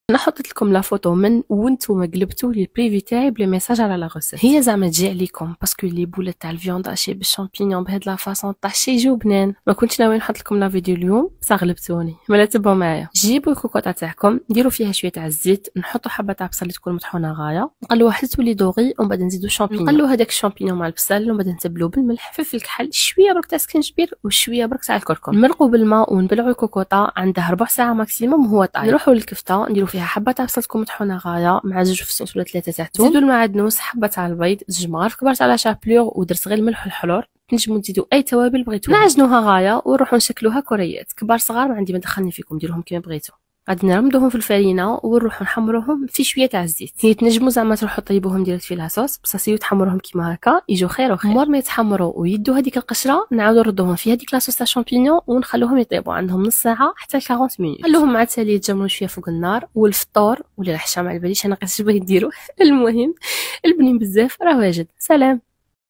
انا حطيت لكم لا فوتو من وانتم قلبتوا لي البريفي تاعي بلي ميساج على لا غوسيت. هي زعما تجي عليكم باسكو لي بولات تاع الفيوند اشي بالشامبينيون بهاد لا فاصون تاع شي يجيو بنان. ما كنتش ناوي نحط لكم لا فيديو اليوم بصح غلبتوني. مالا تبعوا معايا. جيبوا الكوكوطه تاعكم ديروا فيها شويه تاع الزيت، نحطوا حبه تاع بصل اللي تكون مطحونه غايه، نقلوها حتى تولي دوغي ومن بعد نزيدوا شامبينيون، نقلوا هذاك الشامبينيون مع البصل ومن بعد نتبلوا بالملح فلفل الكحل شويه برك تاع سكنجبير وشويه برك تاع الكركم، نمرقوا بالماء ونبلعوا الكوكوطه عندها ربع ساعه ماكسيموم هو طايب. نروحوا للكفته نديروا فيها حبه تاع بصل تكون مطحونه غايه مع 2 فصوص ولا 3 تاع الثوم، نزيدوا المعدنوس، حبه تاع البيض، 2 مغارف كبار تاع لا شابلور، ودرت غير الملح والحلور. نجموا تزيدوا اي توابل بغيتوها، نعجنوها غايه ونروحوا نشكلوها كريات كبار صغار، ما عندي ما دخلني فيكم ديروهم كيما بغيتوا. غادي نرمدوهم في الفرينه ونروحوا نحمروهم في شويه تاع الزيت. هي تنجموا زعما تروحوا طيبوهم ديريكت في لاصوص بصح سيو تحمروهم كيما هكا يجوا خير وخير. مور ما يتحمروا ويدوا هذيك القشره نعاودوا نردوهم في هذيك لاصوص تاع شامبينيون ونخلوهم يطيبوا عندهم نص ساعه حتى 40 مينوت. خلوهم مع التالي يتجمروا شويه فوق النار. والفطور ولا العشاء ما على باليش انا قاعده تبغي ديروا المهم البنين بزاف راه واجد. سلام.